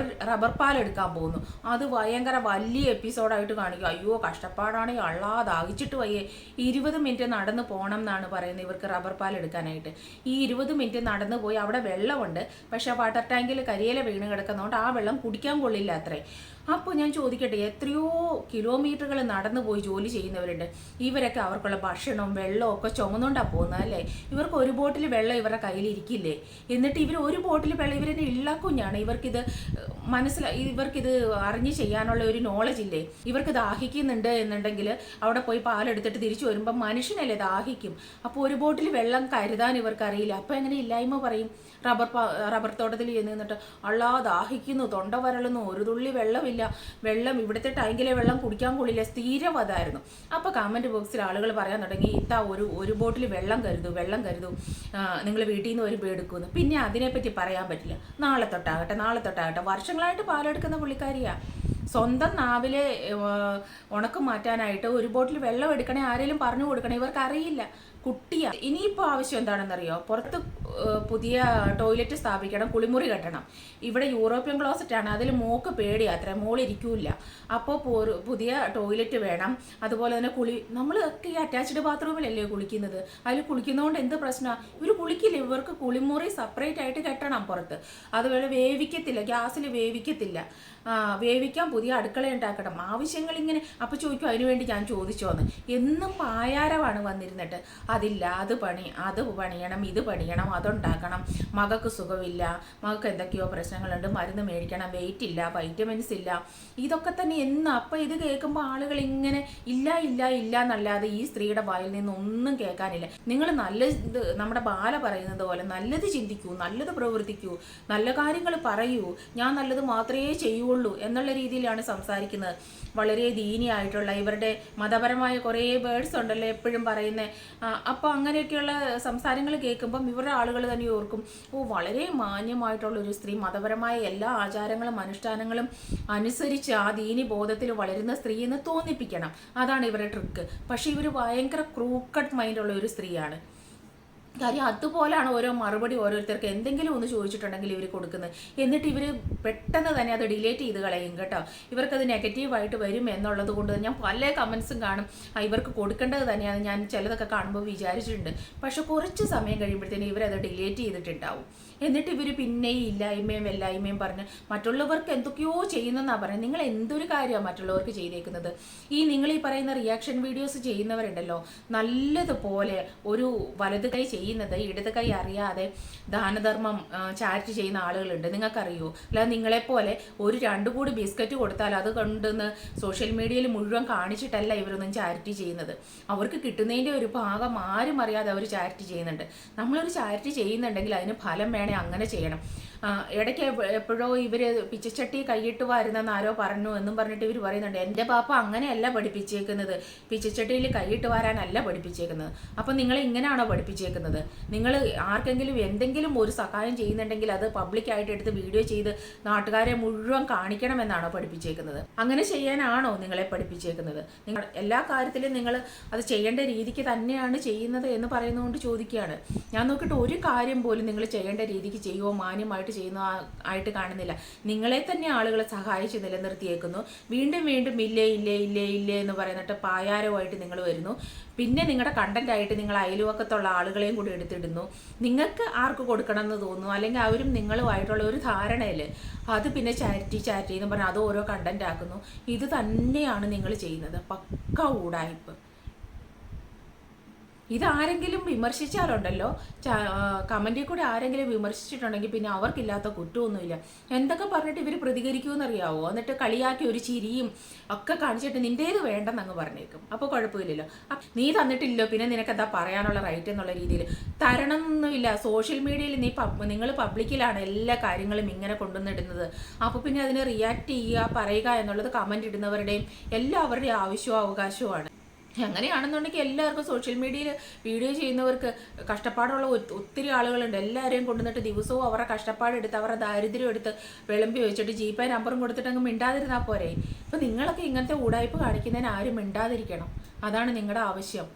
[SPEAKER 1] റബ്ബർ പാലെടുക്കാൻ പോകുന്നു, അത് ഭയങ്കര വലിയ എപ്പിസോഡായിട്ട് കാണിക്കുക. അയ്യോ കഷ്ടപ്പാടാണെങ്കിൽ അള്ളാതാകിച്ചിട്ട് വയ്യേ, 20 മിനിറ്റ് നടന്ന് പോകണം എന്നാണ് പറയുന്നത് ഇവർക്ക് റബ്ബർ പാൽ എടുക്കാനായിട്ട്. ഈ 20 മിനിറ്റ് നടന്നു പോയി അവിടെ വെള്ളമുണ്ട്, പക്ഷേ വാട്ടർ ടാങ്കിൽ കരിയില വീണ് കിടക്കുന്നതുകൊണ്ട് ആ വെള്ളം കുടിക്കാൻ കൊള്ളില്ല അത്രേ. അപ്പോൾ ഞാൻ ചോദിക്കട്ടെ, എത്രയോ കിലോമീറ്ററുകൾ നടന്നു പോയി ജോലി ചെയ്യുന്നവരുണ്ട്, ഇവരൊക്കെ അവർക്കുള്ള ഭക്ഷണവും വെള്ളവും ഒക്കെ ചുമന്നുകൊണ്ടാണ് പോകുന്നത് അല്ലേ? ഇവർക്ക് ഒരു ബോട്ടിൽ വെള്ളം ഇവരുടെ കയ്യിലിരിക്കില്ലേ? എന്നിട്ട് ഇവർ ഒരു ബോട്ടിൽ വെള്ളം ഇവരെന്നെ ഇള്ളാക്കുഞ്ഞാണ്. ഇവർക്കിത് ഇവർക്കിത് അറിഞ്ഞ് ചെയ്യാനുള്ള ഒരു നോളജ് ഇല്ലേ? ഇവർക്ക് ദാഹിക്കുന്നുണ്ട് എന്നുണ്ടെങ്കിൽ അവിടെ പോയി പാലെടുത്തിട്ട് തിരിച്ചു വരുമ്പോൾ മനുഷ്യനല്ലേ ദാഹിക്കും. അപ്പോൾ ഒരു ബോട്ടിൽ വെള്ളം കരുതാൻ ഇവർക്കറിയില്ല. അപ്പോൾ എങ്ങനെ ഇല്ലായ്മ പറയും? റബ്ബർ തോട്ടത്തിൽ ചെന്നിട്ട് ദാഹിക്കുന്നു, തൊണ്ട വരളുന്നു, ഒരു തുള്ളി വെള്ളമില്ല, വെള്ളം ഇവിടുത്തെ ടാങ്കിലെ വെള്ളം കുടിക്കാൻ കൊള്ളില്ല, സ്ഥിരം അതായിരുന്നു. അപ്പോൾ കമൻറ്റ് ബോക്സിൽ ആളുകൾ പറയാൻ തുടങ്ങി, ഇത്താ ഒരു ബോട്ടിൽ വെള്ളം കരുതൂ, നിങ്ങൾ വീട്ടിൽ നിന്ന് വരുമ്പോൾ എടുക്കുമെന്ന്. പിന്നെ അതിനെപ്പറ്റി പറയാൻ പറ്റില്ല. നാളെ തൊട്ടാകട്ടെ വർഷങ്ങളായിട്ട് പാലെടുക്കുന്ന പുള്ളിക്കാരിയാണ്. സ്വന്തം നാവിലെ ഉണക്ക് മാറ്റാനായിട്ട് ഒരു ബോട്ടിൽ വെള്ളം എടുക്കണേ ആരെങ്കിലും പറഞ്ഞു കൊടുക്കണേ ഇവർക്കറിയില്ല. കുട്ടിയാ. ഇനിയിപ്പോൾ ആവശ്യം എന്താണെന്നറിയോ? പുറത്ത് പുതിയ ടോയ്ലറ്റ് സ്ഥാപിക്കണം, കുളിമുറി കെട്ടണം. ഇവിടെ യൂറോപ്യൻ ക്ലോസറ്റാണ്, അതിൽ മോക്ക് പേടിയാത്രേ, മോളിരിക്കൂല. അപ്പോൾ പുതിയ ടോയ്ലറ്റ് വേണം. അതുപോലെ തന്നെ നമ്മളൊക്കെ ഈ അറ്റാച്ച്ഡ് ബാത്റൂമിലല്ലേ കുളിക്കുന്നത്, അതിൽ കുളിക്കുന്നതുകൊണ്ട് എന്ത് പ്രശ്നമാണ്? ഇവർ കുളിക്കില്ല, ഇവർക്ക് കുളിമുറി സെപ്പറേറ്റ് ആയിട്ട് കെട്ടണം പുറത്ത്. അതുപോലെ വേവിക്കത്തില്ല, ഗ്യാസിൽ വേവിക്കത്തില്ല, വേവിക്കാൻ പുതിയ അടുക്കള ഉണ്ടാക്കണം. ആവശ്യങ്ങൾ ഇങ്ങനെ. അപ്പോൾ ചോദിക്കും അതിനുവേണ്ടി ഞാൻ ചോദിച്ചോന്ന്. എന്നും പായാരമാണ് വന്നിരുന്നിട്ട്, അതില്ല, അത് പണിയണം, ഇത് പണിയണം, അതുണ്ടാക്കണം, മകൾക്ക് സുഖമില്ല, മകൾക്ക് എന്തൊക്കെയോ പ്രശ്നങ്ങളുണ്ട്, മരുന്ന് മേടിക്കണം, വെയിറ്റ് ഇല്ല, വൈറ്റമിൻസ് ഇല്ല, ഇതൊക്കെ തന്നെ എന്ന്. അപ്പം ഇത് കേൾക്കുമ്പോൾ ആളുകൾ ഇങ്ങനെ ഇല്ല എന്നല്ലാതെ ഈ സ്ത്രീയുടെ വായിൽ നിന്ന് ഒന്നും കേൾക്കാനില്ല. നിങ്ങൾ നല്ലത്, നമ്മുടെ ബാല പറയുന്നത് പോലെ നല്ലത് ചിന്തിക്കൂ, നല്ലത് പ്രവർത്തിക്കൂ, നല്ല കാര്യങ്ങൾ പറയൂ, ഞാൻ നല്ലത് മാത്രമേ ചെയ്യുള്ളൂ എന്നുള്ള രീതിയിലാണ് സംസാരിക്കുന്നത്. വളരെ ദീനിയായിട്ടുള്ള ഇവരുടെ മതപരമായ കുറേ വേർഡ്സ് ഉണ്ടല്ലോ എപ്പോഴും പറയുന്നത്. അപ്പോൾ അങ്ങനെയൊക്കെയുള്ള സംസാരങ്ങൾ കേൾക്കുമ്പം ഇവരുടെ ആളുകൾ തന്നെ ഓർക്കും, വളരെ മാന്യമായിട്ടുള്ള ഒരു സ്ത്രീ, മതപരമായ എല്ലാ ആചാരങ്ങളും അനുഷ്ഠാനങ്ങളും അനുസരിച്ച് ആ ദീനി ബോധത്തിൽ വളരുന്ന സ്ത്രീ എന്ന് തോന്നിപ്പിക്കണം. അതാണ് ഇവരുടെ ട്രിക്ക്. പക്ഷേ ഇവർ ഭയങ്കര ക്രൂക്കട്ട് മൈൻഡുള്ള ഒരു സ്ത്രീയാണ്. കാര്യം അതുപോലെയാണ് ഓരോ മറുപടി ഓരോരുത്തർക്ക് എന്തെങ്കിലും ഒന്ന് ചോദിച്ചിട്ടുണ്ടെങ്കിൽ ഇവർ കൊടുക്കുന്നത്. എന്നിട്ട് ഇവർ പെട്ടെന്ന് തന്നെ അത് ഡിലേറ്റ് ചെയ്ത് കളയും കേട്ടോ. ഇവർക്കത് നെഗറ്റീവായിട്ട് വരും എന്നുള്ളത് കൊണ്ട് ഞാൻ പല കമൻസും കാണും, ഇവർക്ക് കൊടുക്കേണ്ടത് തന്നെയാണ് ഞാൻ ചിലതൊക്കെ കാണുമ്പോൾ വിചാരിച്ചിട്ടുണ്ട്. പക്ഷെ കുറച്ച് സമയം കഴിയുമ്പോഴത്തേനും ഇവരത് ഡിലേറ്റ് ചെയ്തിട്ടുണ്ടാവും. എന്നിട്ട് ഇവർ പിന്നെ എല്ലായ്മയും പറഞ്ഞ് മറ്റുള്ളവർക്ക് എന്തൊക്കെയോ ചെയ്യുന്നെന്നാണ് പറയുന്നത്. നിങ്ങൾ എന്തൊരു കാര്യമാണ് മറ്റുള്ളവർക്ക് ചെയ്തേക്കുന്നത്? നിങ്ങൾ ഈ പറയുന്ന റിയാക്ഷൻ വീഡിയോസ് ചെയ്യുന്നവരുണ്ടല്ലോ, നല്ലതുപോലെ ഒരു വലത് കൈ ചെയ്യുന്നത് ഇടത് കൈ അറിയാതെ ദാനധർമ്മം ചാരിറ്റി ചെയ്യുന്ന ആളുകളുണ്ട്, നിങ്ങൾക്കറിയോ? അല്ലാതെ നിങ്ങളെപ്പോലെ ഒരു 2 കൂടി ബിസ്ക്കറ്റ് കൊടുത്താൽ അത് കൊണ്ടുവന്ന് സോഷ്യൽ മീഡിയയിൽ മുഴുവൻ കാണിച്ചിട്ടല്ല ഇവരൊന്നും ചാരിറ്റി ചെയ്യുന്നത്. അവർക്ക് കിട്ടുന്നതിൻ്റെ ഒരു ഭാഗം ആരും അറിയാതെ അവർ ചാരിറ്റി ചെയ്യുന്നുണ്ട്. നമ്മളൊരു ചാരിറ്റി ചെയ്യുന്നുണ്ടെങ്കിൽ അതിന് ഫലം വേണേ അങ്ങനെ ചെയ്യണം. ഇടയ്ക്ക് എപ്പോഴോ ഇവർ പിച്ചച്ചട്ടി കൈയിട്ട് വരുന്നെന്ന് ആരോ പറഞ്ഞു എന്നും പറഞ്ഞിട്ട് ഇവർ പറയുന്നുണ്ട്, എൻ്റെ പാപ്പ അങ്ങനെയല്ല പഠിപ്പിച്ചേക്കുന്നത്, പിച്ചച്ചട്ടിയിൽ കൈയിട്ട് വരാനല്ല പഠിപ്പിച്ചേക്കുന്നത്. അപ്പം നിങ്ങളെ ഇങ്ങനെയാണോ പഠിപ്പിച്ചേക്കുന്നത്? നിങ്ങൾ ആർക്കെങ്കിലും എന്തെങ്കിലും ഒരു സഹായം ചെയ്യുന്നുണ്ടെങ്കിൽ അത് പബ്ലിക്കായിട്ട് എടുത്ത് വീഡിയോ ചെയ്ത് നാട്ടുകാരെ മുഴുവൻ കാണിക്കണമെന്നാണോ പഠിപ്പിച്ചേക്കുന്നത്? അങ്ങനെ ചെയ്യാനാണോ നിങ്ങളെ പഠിപ്പിച്ചേക്കുന്നത്? നിങ്ങൾ എല്ലാ കാര്യത്തിലും നിങ്ങൾ അത് ചെയ്യേണ്ട രീതിക്ക് തന്നെയാണ് ചെയ്യുന്നത് എന്ന് പറയുന്നതുകൊണ്ട് ചോദിക്കുകയാണ്. ഞാൻ നോക്കിയിട്ട് ഒരു കാര്യം പോലും നിങ്ങൾ ചെയ്യേണ്ട രീതിക്ക് ചെയ്യുമോ മാന്യമായിട്ട് ചെയ്യുന്ന ആയിട്ട് കാണുന്നില്ല. നിങ്ങളെ തന്നെ ആളുകളെ സഹായിച്ച് നിലനിർത്തിയേക്കുന്നു. വീണ്ടും ഇല്ലേ എന്ന് പറയുന്നിട്ട് പായാരമായിട്ട് നിങ്ങൾ വരുന്നു. പിന്നെ നിങ്ങളുടെ കണ്ടന്റ് ആയിട്ട് നിങ്ങൾ അയൽവക്കത്തുള്ള ആളുകളെയും കൂടി എടുത്തിടുന്നു. നിങ്ങൾക്ക് ആർക്ക് കൊടുക്കണം എന്ന് തോന്നുന്നു, അല്ലെങ്കിൽ അവരും നിങ്ങളുമായിട്ടുള്ള ഒരു ധാരണയിൽ അത് പിന്നെ ചാരിറ്റി എന്ന് പറഞ്ഞാൽ അത് ഓരോ കണ്ടന്റ് ആക്കുന്നു. ഇത് തന്നെയാണ് നിങ്ങൾ ചെയ്യുന്നത്. പക്ക ഊടായ്പ്. ഇതാരെങ്കിലും വിമർശിച്ചാലുണ്ടല്ലോ, കമൻറ്റിൽ കൂടെ ആരെങ്കിലും വിമർശിച്ചിട്ടുണ്ടെങ്കിൽ പിന്നെ അവർക്കില്ലാത്ത കുറ്റമൊന്നുമില്ല. എന്തൊക്കെ പറഞ്ഞിട്ട് ഇവർ പ്രതികരിക്കുമെന്നറിയാവോ? എന്നിട്ട് കളിയാക്കി ഒരു ചിരിയും ഒക്കെ കാണിച്ചിട്ട് നിൻ്റേത് വേണ്ടെന്ന് അങ്ങ് പറഞ്ഞേക്കും. അപ്പോൾ കുഴപ്പമില്ലല്ലോ. നീ തന്നിട്ടില്ലോ, പിന്നെ നിനക്ക് എന്താ പറയാനുള്ള റൈറ്റ് എന്നുള്ള രീതിയിൽ തരണം ഒന്നുമില്ല. സോഷ്യൽ മീഡിയയിൽ നിങ്ങൾ പബ്ലിക്കിലാണ് എല്ലാ കാര്യങ്ങളും ഇങ്ങനെ കൊണ്ടുവന്നിടുന്നത്. അപ്പോൾ പിന്നെ അതിന് റിയാക്ട് ചെയ്യുക, പറയുക എന്നുള്ളത് കമൻറ്റ് ഇടുന്നവരുടെയും എല്ലാവരുടെയും ആവശ്യവും അവകാശവുമാണ്. അങ്ങനെയാണെന്നുണ്ടെങ്കിൽ എല്ലാവർക്കും സോഷ്യൽ മീഡിയയിൽ വീഡിയോ ചെയ്യുന്നവർക്ക് കഷ്ടപ്പാടുള്ള ഒത്തിരി ആളുകളുണ്ട്. എല്ലാവരെയും കൊണ്ടുവന്നിട്ട് ദിവസവും അവരുടെ കഷ്ടപ്പാടെടുത്ത് അവരുടെ ദാരിദ്ര്യം എടുത്ത് വിളമ്പി വെച്ചിട്ട് ജീപ്പേ നമ്പറും കൊടുത്തിട്ട് അങ്ങ് മിണ്ടാതിരുന്നാൽ പോരെ. ഇപ്പം നിങ്ങളൊക്കെ ഇങ്ങനത്തെ ഉടായ്പ കാണിക്കുന്നതിന് ആരും മിണ്ടാതിരിക്കണം. അതാണ് നിങ്ങളുടെ ആവശ്യം.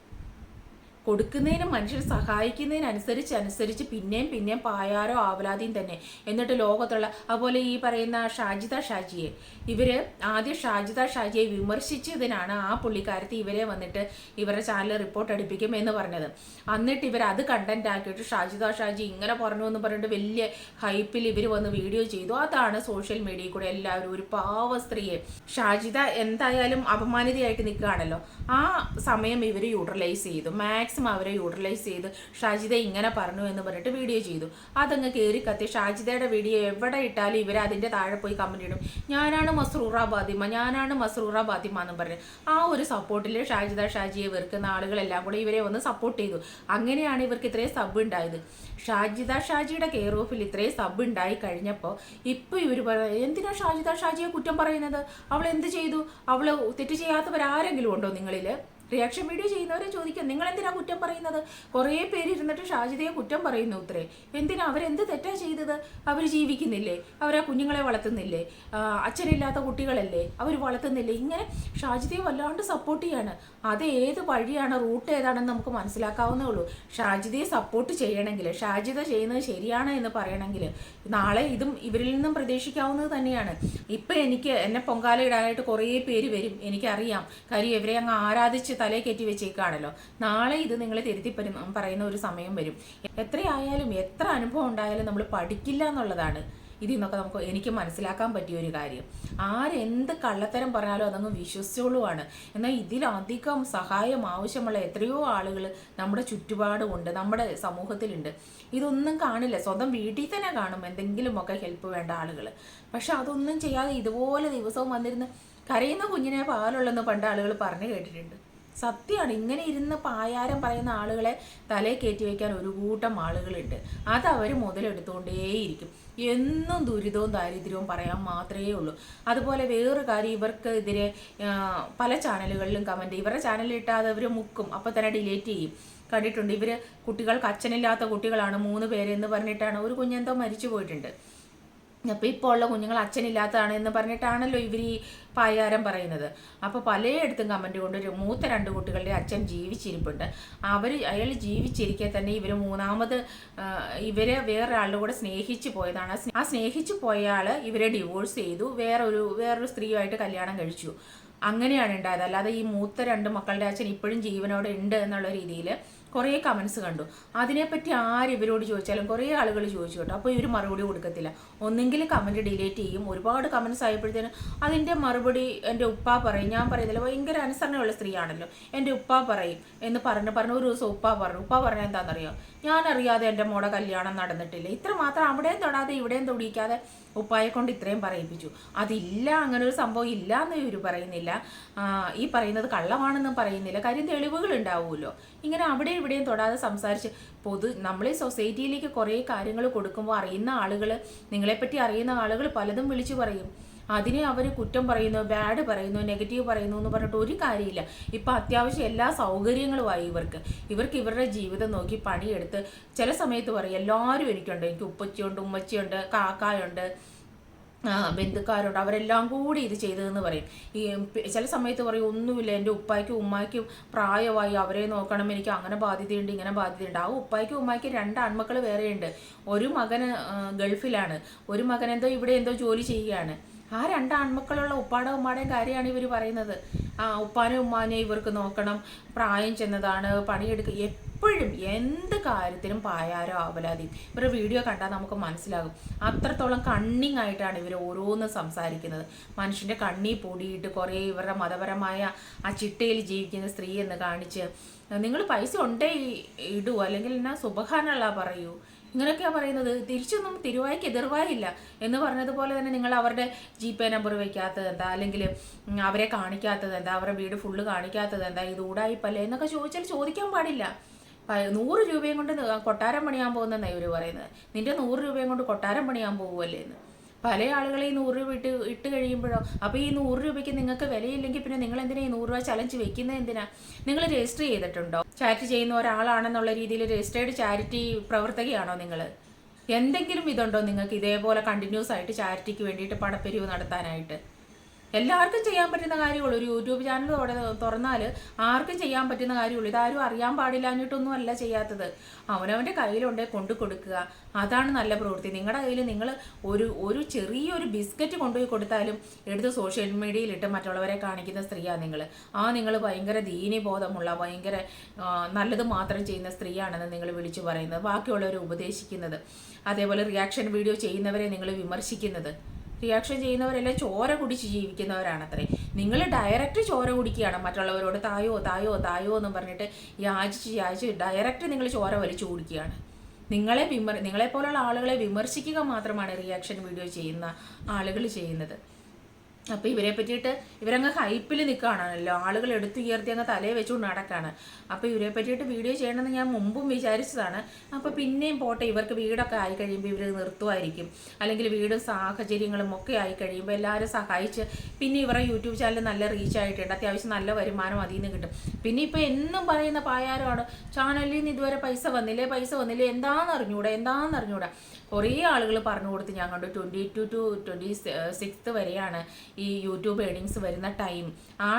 [SPEAKER 1] കൊടുക്കുന്നതിനും മനുഷ്യർ സഹായിക്കുന്നതിനനുസരിച്ച് പിന്നെയും പായാരോ ആവലാതിയും തന്നെ. എന്നിട്ട് ലോകത്തുള്ള അതുപോലെ ഈ പറയുന്ന ഷാജിയെ ആദ്യം ഷാജിയെ വിമർശിച്ചതിനാണ് ആ പുള്ളിക്കാരത്തി ഇവരെ വന്നിട്ട് ഇവരുടെ ചാനൽ റിപ്പോർട്ട് അടുപ്പിക്കും എന്ന് പറഞ്ഞത്. എന്നിട്ട് ഇവർ അത് കണ്ടന്റ് ആക്കിയിട്ട് ഷാജി ഇങ്ങനെ പറഞ്ഞു എന്ന് പറഞ്ഞിട്ട് വലിയ ഹൈപ്പിൽ ഇവർ വന്ന് വീഡിയോ ചെയ്തു. അതാണ് സോഷ്യൽ മീഡിയയിൽ കൂടെ എല്ലാവരും ഒരു പാവ സ്ത്രീയെ ഷാജിദ എന്തായാലും അപമാനിതയായിട്ട് നിൽക്കുകയാണല്ലോ. ആ സമയം ഇവർ യൂട്ടിലൈസ് ചെയ്തു, മാക്സിമം അവരെ യൂട്ടിലൈസ് ചെയ്ത് ഷാജിദ ഇങ്ങനെ പറഞ്ഞു എന്ന് പറഞ്ഞിട്ട് വീഡിയോ ചെയ്തു. അതങ്ങ് കയറി കത്തി ഷാജിദയുടെ വീഡിയോ എവിടെ ഇട്ടാലും ഇവർ അതിൻ്റെ താഴെ പോയി കമൻറ്റ് ഇടും, ഞാനാണ് മസ്റൂറ ബാത്തിമ എന്ന് പറഞ്ഞു. ആ ഒരു സപ്പോർട്ടിൽ ഷാജിയെ വെറുക്കുന്ന ആളുകളെല്ലാം കൂടെ ഇവരെ ഒന്ന് സപ്പോർട്ട് ചെയ്തു. അങ്ങനെയാണ് ഇവർക്ക് ഇത്രയും സബ് ഉണ്ടായത്. ഷാജിയുടെ കെയർ ഓഫിൽ ഇത്രയും സബ് ഉണ്ടായി കഴിഞ്ഞപ്പോൾ ഇപ്പോൾ ഇവർ എന്തിനാ ഷാജിയെ കുറ്റം പറയുന്നത്? അവൾ എന്ത് ചെയ്തു? അവൾ തെറ്റ് ചെയ്യാത്തവരാരെങ്കിലും ഉണ്ടോ നിങ്ങളിൽ? റിയാക്ഷൻ വീഡിയോ ചെയ്യുന്നവരെ ചോദിക്കാം, നിങ്ങൾ എന്തിനാ കുറ്റം പറയുന്നത്? കുറേ പേര് ഇരുന്നിട്ട് ഷാജിദയെ കുറ്റം പറയുന്നു. ഇത്രേ എന്തിനാ? അവരെന്ത് തെറ്റാ ചെയ്തത്? അവർ ജീവിക്കുന്നില്ലേ? അവർ ആ കുഞ്ഞുങ്ങളെ വളർത്തുന്നില്ലേ? അച്ഛനില്ലാത്ത കുട്ടികളല്ലേ അവർ വളർത്തുന്നില്ലേ? ഇങ്ങനെ ഷാജിദയെ വല്ലാണ്ട് സപ്പോർട്ട് ചെയ്യാണ്. അത് ഏത് വഴിയാണ്, റൂട്ട് ഏതാണെന്ന് നമുക്ക് മനസ്സിലാക്കാവുന്നേ ഉള്ളൂ. ഷാജിദയെ സപ്പോർട്ട് ചെയ്യണമെങ്കിൽ, ഷാജിദ ചെയ്യുന്നത് ശരിയാണ് എന്ന് പറയണമെങ്കിൽ നാളെ ഇതും ഇവരിൽ നിന്നും പ്രതീക്ഷിക്കാവുന്നത് തന്നെയാണ്. ഇപ്പം എന്നെ പൊങ്കാല ഇടാനായിട്ട് കുറേ പേര് വരും, എനിക്കറിയാം. കാര്യം ഇവരെ അങ്ങ് ആരാധിച്ച് തലേ കയറ്റി വെച്ചേക്കാണല്ലോ. നാളെ ഇത് നിങ്ങൾ തിരുത്തി പറയുന്ന ഒരു സമയം വരും. എത്രയായാലും എത്ര അനുഭവം ഉണ്ടായാലും നമ്മൾ പഠിക്കില്ല എന്നുള്ളതാണ് ഇതിൽ നിന്നൊക്കെ എനിക്ക് മനസ്സിലാക്കാൻ പറ്റിയ ഒരു കാര്യം. ആരെന്ത് കള്ളത്തരം പറഞ്ഞാലും അതങ്ങ് വിശ്വസിച്ചോളുവാണ്. എന്നാൽ ഇതിലധികം സഹായം ആവശ്യമുള്ള എത്രയോ ആളുകൾ നമ്മുടെ ചുറ്റുപാടുമുണ്ട്, നമ്മുടെ സമൂഹത്തിലുണ്ട്. ഇതൊന്നും കാണില്ല, സ്വന്തം വീട്ടിൽ തന്നെ കാണും എന്തെങ്കിലുമൊക്കെ ഹെൽപ്പ് വേണ്ട ആളുകൾ. പക്ഷെ അതൊന്നും ചെയ്യാതെ ഇതുപോലെ ദിവസവും വന്നിരുന്ന് കരയുന്ന കുഞ്ഞിനെ പാലുള്ളെന്ന് പണ്ട് ആളുകൾ പറഞ്ഞു കേട്ടിട്ടുണ്ട്. സത്യമാണ്. ഇങ്ങനെ ഇരുന്ന് പായാരം പറയുന്ന ആളുകളെ തലയിൽ കയറ്റി വയ്ക്കാൻ ഒരു കൂട്ടം ആളുകളുണ്ട്. അതവർ മുതലെടുത്തുകൊണ്ടേയിരിക്കും. എന്നും ദുരിതവും ദാരിദ്ര്യവും പറയാൻ മാത്രമേ ഉള്ളൂ. അതുപോലെ വേറൊരു കാര്യം, ഇവർക്കെതിരെ പല ചാനലുകളിലും കമൻറ്റ്, ഇവരുടെ ചാനലിൽ ഇട്ടാതെ അവർ മുക്കും, അപ്പോൾ തന്നെ ഡിലീറ്റ് ചെയ്യും. കണ്ടിട്ടുണ്ട്. കുട്ടികൾക്ക് അച്ഛനില്ലാത്ത കുട്ടികളാണ് 3 പേരെന്ന് പറഞ്ഞിട്ടാണ് ഒരു കുഞ്ഞെന്തോ മരിച്ചു പോയിട്ടുണ്ട്. അപ്പോൾ ഇപ്പോൾ ഉള്ള കുഞ്ഞുങ്ങൾ അച്ഛനില്ലാത്തതാണ് എന്ന് പറഞ്ഞിട്ടാണല്ലോ ഇവർ ഈ പായാരം പറയുന്നത്. അപ്പോൾ പലയിടത്തും കമൻറ്റ് കൊണ്ട് മൂത്ത 2 കുട്ടികളുടെ അച്ഛൻ ജീവിച്ചിരിപ്പുണ്ട്. അയാൾ ജീവിച്ചിരിക്കെ തന്നെ ഇവർ മൂന്നാമത് ഇവരെ വേറൊരാളുടെ കൂടെ സ്നേഹിച്ചു പോയതാണ്. ആ സ്നേഹിച്ചു പോയ ആൾ ഇവരെ ഡിവോഴ്സ് ചെയ്തു, വേറൊരു സ്ത്രീയുമായിട്ട് കല്യാണം കഴിച്ചു. അങ്ങനെയാണ് ഉണ്ടായത്. അല്ലാതെ ഈ മൂത്ത 2 മക്കളുടെ അച്ഛൻ ഇപ്പോഴും ജീവനോടെ ഉണ്ട് എന്നുള്ള രീതിയിൽ കുറേ കമൻസ് കണ്ടു. അതിനെപ്പറ്റി ഇവരോട് ചോദിച്ചാലും കുറേ ആളുകൾ ചോദിച്ചു കേട്ടോ. അപ്പോൾ ഇവർ മറുപടി കൊടുക്കത്തില്ല. ഒന്നെങ്കിൽ കമൻറ്റ് ഡിലീറ്റ് ചെയ്യും. ഒരുപാട് കമൻസ് ആയപ്പോഴത്തേനും അതിൻ്റെ മറുപടി എൻ്റെ ഉപ്പ പറയും, ഞാൻ പറയുന്നില്ല, ഭയങ്കര അനുസരണയുള്ള സ്ത്രീയാണല്ലോ, എൻ്റെ ഉപ്പ പറയും എന്ന് പറഞ്ഞു ഒരു ദിവസം ഉപ്പ പറഞ്ഞാൽ എന്താണെന്നറിയോ, ഞാനറിയാതെ എൻ്റെ മോടെ കല്യാണം നടന്നിട്ടില്ല. ഇത്ര മാത്രം അവിടെയും തൊടാതെ ഇവിടെയും തൊടിയിക്കാതെ ഉപ്പായെ കൊണ്ട് ഇത്രയും പറയിപ്പിച്ചു. അതില്ല, അങ്ങനെ ഒരു സംഭവം ഇല്ല എന്ന് ഇവർ പറയുന്നില്ല. ഈ പറയുന്നത് കള്ളമാണെന്നും പറയുന്നില്ല. കാര്യം തെളിവുകൾ ഉണ്ടാവുമല്ലോ. ഇങ്ങനെ അവിടെ ഇവിടെയും തൊടാതെ സംസാരിച്ച് നമ്മളെ സൊസൈറ്റിയിലേക്ക് കുറേ കാര്യങ്ങൾ കൊടുക്കുമ്പോൾ അറിയുന്ന ആളുകൾ, നിങ്ങളെപ്പറ്റി അറിയുന്ന ആളുകൾ പലതും വിളിച്ചു പറയും. അതിനെ അവർ കുറ്റം പറയുന്നു, ബാഡ് പറയുന്നു, നെഗറ്റീവ് പറയുന്നു എന്ന് പറഞ്ഞിട്ട് ഒരു കാര്യമില്ല. ഇപ്പം അത്യാവശ്യം എല്ലാ സൗകര്യങ്ങളുമായി ഇവർക്ക് ഇവരുടെ ജീവിതം നോക്കി പണിയെടുത്ത് ചില സമയത്ത് പറയും എല്ലാവരും എനിക്കുണ്ട്, എനിക്ക് ഉപ്പച്ചിയുണ്ട്, ഉമ്മച്ചിയുണ്ട്, കാക്കായുണ്ട്, ബന്ധുക്കാരുണ്ട്, അവരെല്ലാം കൂടി ഇത് ചെയ്തതെന്ന് പറയും. ഈ ചില സമയത്ത് പറയും ഒന്നുമില്ല, എൻ്റെ ഉപ്പായ്ക്കും ഉമ്മായ്ക്കും പ്രായമായി, അവരെ നോക്കണം, എനിക്ക് അങ്ങനെ ബാധ്യതയുണ്ട്, ഇങ്ങനെ ബാധ്യതയുണ്ട്. ആ ഉപ്പായ്ക്കും ഉമ്മായ്ക്കും 2 ആൺമക്കൾ വേറെയുണ്ട്. ഒരു മകന് ഗൾഫിലാണ്, ഒരു മകൻ ഇവിടെ എന്തോ ജോലി ചെയ്യുകയാണ്. ആ 2 ആൺമക്കളുള്ള ഉമ്മാടേയും കാര്യമാണ് ഇവർ പറയുന്നത്. ഉപ്പാനെ ഉമ്മാനെ ഇവർക്ക് നോക്കണം, പ്രായം ചെന്നതാണ്, പണിയെടുക്കുക. എപ്പോഴും എന്ത് കാര്യത്തിനും പായാരോ ആവലാതി. ഇവരുടെ വീഡിയോ കണ്ടാൽ നമുക്ക് മനസ്സിലാകും. അത്രത്തോളം കണ്ണിങ് ആയിട്ടാണ് ഇവർ ഓരോന്നും സംസാരിക്കുന്നത്. മനുഷ്യൻ്റെ കണ്ണി പൊടിയിട്ട് കുറേ ഇവരുടെ മതപരമായ ആ ചിട്ടയിൽ ജീവിക്കുന്ന സ്ത്രീ എന്ന് കാണിച്ച് നിങ്ങൾ പൈസ ഉണ്ടേ ഇടൂ, അല്ലെങ്കിൽ എന്നാ സുബഹാനല്ല പറയൂ, ഇങ്ങനെയൊക്കെയാണ് പറയുന്നത്. തിരിച്ചൊന്നും തിരുവായ്ക്ക് എതിർവായില്ല എന്ന് പറഞ്ഞതുപോലെ തന്നെ നിങ്ങൾ അവരുടെ GPay നമ്പർ വയ്ക്കാത്തത് എന്താ, അല്ലെങ്കിൽ അവരെ കാണിക്കാത്തത് എന്താ, അവരുടെ വീട് ഫുള്ള് കാണിക്കാത്തത് എന്താ, ഇത് ഊടായിപ്പല്ലേ എന്നൊക്കെ ചോദിച്ചാൽ ചോദിക്കാൻ പാടില്ല. 100 രൂപയും കൊണ്ട് കൊട്ടാരം പണിയാൻ പോകുന്നതെന്നാണ് ഇവർ പറയുന്നത്. നിന്റെ 100 രൂപയും കൊണ്ട് കൊട്ടാരം പണിയാൻ പോകുമല്ലേ എന്ന്. പല ആളുകളെ ഈ 100 രൂപ ഇട്ട് കഴിയുമ്പോഴോ, അപ്പോൾ ഈ 100 രൂപയ്ക്ക് നിങ്ങൾക്ക് വിലയില്ലെങ്കിൽ പിന്നെ നിങ്ങൾ എന്തിനാ ഈ 100 രൂപ ചലഞ്ച് വെക്കുന്നത്? എന്തിനാ? നിങ്ങൾ രജിസ്റ്റർ ചെയ്തിട്ടുണ്ടോ? ചാരിറ്റി ചെയ്യുന്ന ഒരാളാണെന്നുള്ള രീതിയിൽ രജിസ്റ്റേർഡ് ചാരിറ്റി പ്രവർത്തകയാണോ നിങ്ങൾ? എന്തെങ്കിലും ഇതുണ്ടോ നിങ്ങൾക്ക് ഇതേപോലെ കണ്ടിന്യൂസ് ആയിട്ട് ചാരിറ്റിക്ക് വേണ്ടിയിട്ട് പണപ്പിരിവ് നടത്താനായിട്ട്? എല്ലാവർക്കും ചെയ്യാൻ പറ്റുന്ന കാര്യമുള്ളൂ. ഒരു യൂട്യൂബ് ചാനൽ തുറന്നാൽ ആർക്കും ചെയ്യാൻ പറ്റുന്ന കാര്യമുള്ളൂ. ഇതാരും അറിയാൻ പാടില്ലാഞ്ഞിട്ടൊന്നും അല്ല ചെയ്യാത്തത്. അവനവൻ്റെ കയ്യിലുണ്ടേ കൊണ്ടു കൊടുക്കുക, അതാണ് നല്ല പ്രവൃത്തി. നിങ്ങളുടെ കയ്യിൽ നിങ്ങൾ ഒരു ചെറിയൊരു ബിസ്ക്കറ്റ് കൊണ്ടുപോയി കൊടുത്താലും എടുത്ത് സോഷ്യൽ മീഡിയയിലിട്ട് മറ്റുള്ളവരെ കാണിക്കുന്ന സ്ത്രീയാണ് നിങ്ങൾ. നിങ്ങൾ ഭയങ്കര ദീനബോധമുള്ള, ഭയങ്കര നല്ലത് മാത്രം ചെയ്യുന്ന സ്ത്രീയാണെന്ന് നിങ്ങൾ വിളിച്ചു പറയുന്നത്, ബാക്കിയുള്ളവരെ ഉപദേശിക്കുന്നത്, അതേപോലെ റിയാക്ഷൻ വീഡിയോ ചെയ്യുന്നവരെ നിങ്ങൾ വിമർശിക്കുന്നത്. റിയാക്ഷൻ ചെയ്യുന്നവരെല്ലാം ചോര കുടിച്ച് ജീവിക്കുന്നവരാണത്രേ. നിങ്ങൾ ഡയറക്റ്റ് ചോര കുടിക്കുകയാണ് മറ്റുള്ളവരോട്. തായോ തായോ തായോ എന്ന് പറഞ്ഞിട്ട് യാചിച്ച് ഡയറക്റ്റ് നിങ്ങൾ ചോര വലിച്ചു കുടിക്കുകയാണ്. നിങ്ങളെപ്പോലുള്ള ആളുകളെ വിമർശിക്കുക മാത്രമാണ് റിയാക്ഷൻ വീഡിയോ ചെയ്യുന്ന ആളുകൾ ചെയ്യുന്നത്. അപ്പോൾ ഇവരെ പറ്റിയിട്ട് ഇവരങ്ങ് ഹൈപ്പിൽ നിൽക്കുകയാണല്ലോ, ആളുകൾ എടുത്തുയർത്തി അങ്ങ് തലയെ വെച്ചുകൊണ്ട് നടക്കുകയാണ്. അപ്പോൾ ഇവരെ പറ്റിയിട്ട് വീഡിയോ ചെയ്യണമെന്ന് ഞാൻ മുമ്പും വിചാരിച്ചതാണ്. അപ്പോൾ പിന്നെയും പോട്ടെ, ഇവർക്ക് വീടൊക്കെ ആയി കഴിയുമ്പോൾ ഇവർ നിർത്തുമായിരിക്കും, അല്ലെങ്കിൽ വീടും സാഹചര്യങ്ങളും ഒക്കെ ആയി കഴിയുമ്പോൾ എല്ലാവരും സഹായിച്ച് പിന്നെ ഇവരുടെ യൂട്യൂബ് ചാനൽ നല്ല റീച്ച് ആയിട്ടുണ്ട്, അത്യാവശ്യം നല്ല വരുമാനം അതിൽ നിന്ന് കിട്ടും. പിന്നെ ഇപ്പോൾ എന്നും പറയുന്ന പായാരമാണ്, ചാനലിൽ നിന്ന് ഇതുവരെ പൈസ വന്നില്ലേ, എന്താണെന്ന് അറിഞ്ഞൂടാ. കുറേ ആളുകൾ പറഞ്ഞു കൊടുത്ത് ഞാൻ കണ്ടു. 22 to 26 വരെയാണ് ഈ യൂട്യൂബ് ഏണിങ്സ് വരുന്ന ടൈം, ആ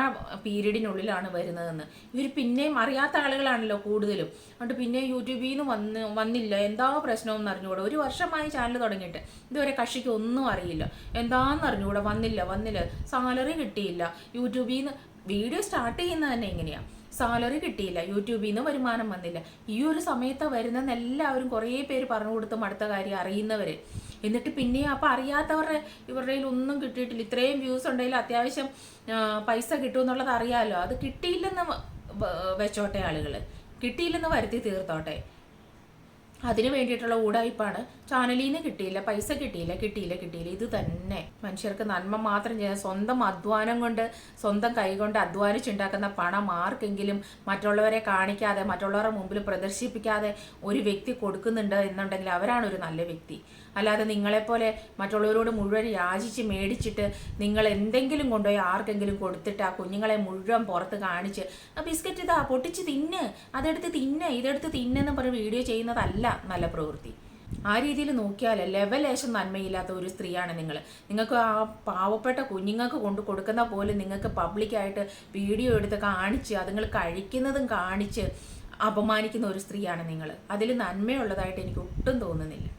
[SPEAKER 1] പീരീഡിനുള്ളിലാണ് വരുന്നതെന്ന്. ഇവർ പിന്നെയും അറിയാത്ത ആളുകളാണല്ലോ കൂടുതലും, അതുകൊണ്ട് പിന്നെ യൂട്യൂബിൽ നിന്ന് വന്നില്ല, എന്താ പ്രശ്നമെന്ന് അറിഞ്ഞുകൂടാ. 1 വർഷമായി ചാനൽ തുടങ്ങിയിട്ട് ഇതുവരെ കക്ഷിക്ക് ഒന്നും അറിയില്ല, എന്താണെന്ന് അറിഞ്ഞുകൂടാ. വന്നില്ല, സാലറി കിട്ടിയില്ല. യൂട്യൂബിൽ നിന്ന് വീഡിയോ സ്റ്റാർട്ട് ചെയ്യുന്നത് തന്നെ എങ്ങനെയാണ്, സാലറി കിട്ടിയില്ല, യൂട്യൂബിൽ നിന്ന് വരുമാനം വന്നില്ല. ഈ ഒരു സമയത്ത് വരുന്നതെന്ന് എല്ലാവരും കുറേ പേര് പറഞ്ഞു കൊടുത്തും അടുത്ത കാര്യം അറിയുന്നവർ. എന്നിട്ട് പിന്നെയും അപ്പോൾ അറിയാത്തവരുടെ ഇവരുടെ ഒന്നും കിട്ടിയിട്ടില്ല. ഇത്രയും വ്യൂസ് ഉണ്ടെങ്കിൽ അത്യാവശ്യം പൈസ കിട്ടുമെന്നുള്ളത് അറിയാമല്ലോ. അത് കിട്ടിയില്ലെന്ന് വെച്ചോട്ടെ, ആളുകൾ കിട്ടിയില്ലെന്ന് വരുത്തി തീർത്തോട്ടെ. അതിന് വേണ്ടിയിട്ടുള്ള ഊടായ്പാണ്. ചാനലിൽ നിന്ന് കിട്ടിയില്ല, പൈസ കിട്ടിയില്ല. ഇത് തന്നെ മനുഷ്യർക്ക് നന്മ മാത്രം ചെയ്യാൻ, സ്വന്തം അധ്വാനം കൊണ്ട്, സ്വന്തം കൈ കൊണ്ട് അധ്വാനിച്ചുണ്ടാക്കുന്ന പണം ആർക്കെങ്കിലും മറ്റുള്ളവരെ കാണിക്കാതെ, മറ്റുള്ളവരുടെ മുമ്പിൽ പ്രദർശിപ്പിക്കാതെ ഒരു വ്യക്തി കൊടുക്കുന്നുണ്ട് എന്നുണ്ടെങ്കിൽ അവരാണ് ഒരു നല്ല വ്യക്തി. അല്ലാതെ നിങ്ങളെപ്പോലെ മറ്റുള്ളവരോട് മുഴുവൻ യാചിച്ച് മേടിച്ചിട്ട് നിങ്ങൾ എന്തെങ്കിലും കൊണ്ടുപോയി ആർക്കെങ്കിലും കൊടുത്തിട്ട് ആ കുഞ്ഞുങ്ങളെ മുഴുവൻ പുറത്ത് കാണിച്ച് ബിസ്ക്കറ്റ് ഇതാ പൊട്ടിച്ച് തിന്ന്, ഇതെടുത്ത് തിന്നെന്ന് പറഞ്ഞ് വീഡിയോ ചെയ്യുന്നതല്ല നല്ല പ്രവൃത്തി. ആ രീതിയിൽ നോക്കിയാൽ ലെവലേശം നന്മയില്ലാത്ത ഒരു സ്ത്രീയാണ് നിങ്ങൾ. നിങ്ങൾക്ക് ആ പാവപ്പെട്ട കുഞ്ഞുങ്ങൾക്ക് കൊടുക്കുന്ന പോലെ നിങ്ങൾക്ക് പബ്ലിക്കായിട്ട് വീഡിയോ എടുത്ത് കാണിച്ച് അതുങ്ങൾ കഴിക്കുന്നതും കാണിച്ച് അപമാനിക്കുന്ന ഒരു സ്ത്രീയാണ് നിങ്ങൾ. അതിൽ നന്മയുള്ളതായിട്ട് എനിക്ക് ഒട്ടും തോന്നുന്നില്ല.